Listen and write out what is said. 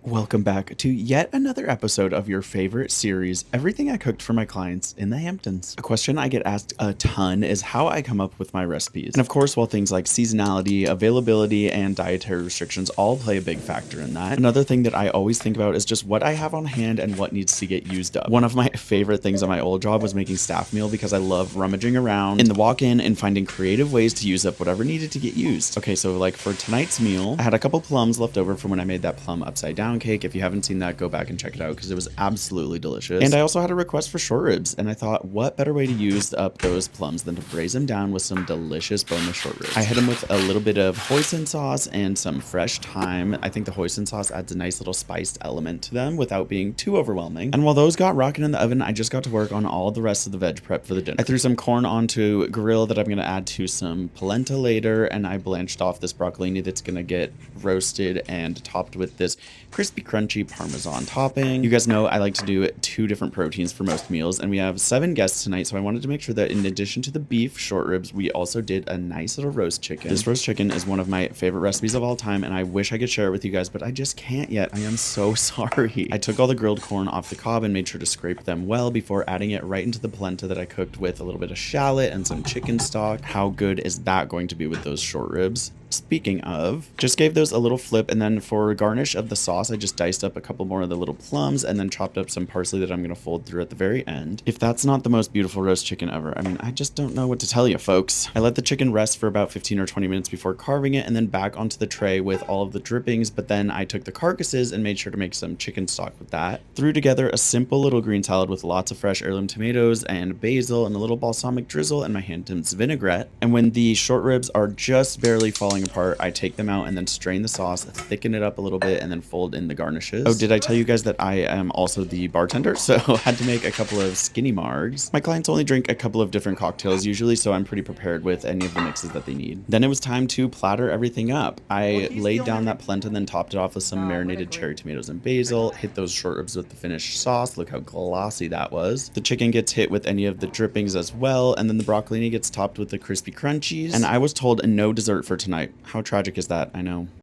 Welcome back to yet another episode of your favorite series, Everything I Cooked for My Clients in the Hamptons. A question I get asked a ton is how I come up with my recipes. And of course, while things like seasonality, availability, and dietary restrictions all play a big factor in that, another thing that I always think about is just what I have on hand and what needs to get used up. One of my favorite things on my old job was making staff meal because I love rummaging around in the walk-in and finding creative ways to use up whatever needed to get used. Okay, so like for tonight's meal, I had a couple plums left over from when I made that plum upside down cake. If you haven't seen that, go back and check it out because it was absolutely delicious. And I also had a request for short ribs, and I thought, what better way to use up those plums than to braise them down with some delicious boneless short ribs. I hit them with a little bit of hoisin sauce and some fresh thyme. I think the hoisin sauce adds a nice little spiced element to them without being too overwhelming. And while those got rocking in the oven, I just got to work on all the rest of the veg prep for the dinner. I threw some corn onto grill that I'm going to add to some polenta later, and I blanched off this broccolini that's going to get roasted and topped with this crispy crunchy Parmesan topping. You guys know I like to do 2 different proteins for most meals, and we have 7 guests tonight, so I wanted to make sure that in addition to the beef short ribs, we also did a nice little roast chicken. This roast chicken is one of my favorite recipes of all time, and I wish I could share it with you guys, but I just can't yet. I am so sorry. I took all the grilled corn off the cob and made sure to scrape them well before adding it right into the polenta that I cooked with a little bit of shallot and some chicken stock. How good is that going to be with those short ribs? Speaking of, just gave those a little flip, and then for garnish of the sauce, I just diced up a couple more of the little plums and then chopped up some parsley that I'm going to fold through at the very end. If that's not the most beautiful roast chicken ever, I mean, I just don't know what to tell you, folks. I let the chicken rest for about 15 or 20 minutes before carving it and then back onto the tray with all of the drippings, but then I took the carcasses and made sure to make some chicken stock with that. Threw together a simple little green salad with lots of fresh heirloom tomatoes and basil and a little balsamic drizzle and my hamptons vinaigrette. And when the short ribs are just barely falling apart, I take them out and then strain the sauce, thicken it up a little bit, and then fold in the garnishes. Oh, did I tell you guys that I am also the bartender? So I had to make a couple of skinny margs. My clients only drink a couple of different cocktails usually, so I'm pretty prepared with any of the mixes that they need. Then it was time to platter everything up. I laid down that polenta and then topped it off with some marinated cherry tomatoes and basil, hit those short ribs with the finished sauce. Look how glossy that was. The chicken gets hit with any of the drippings as well, and then the broccolini gets topped with the crispy crunchies. And I was told no dessert for tonight. How tragic is that? I know.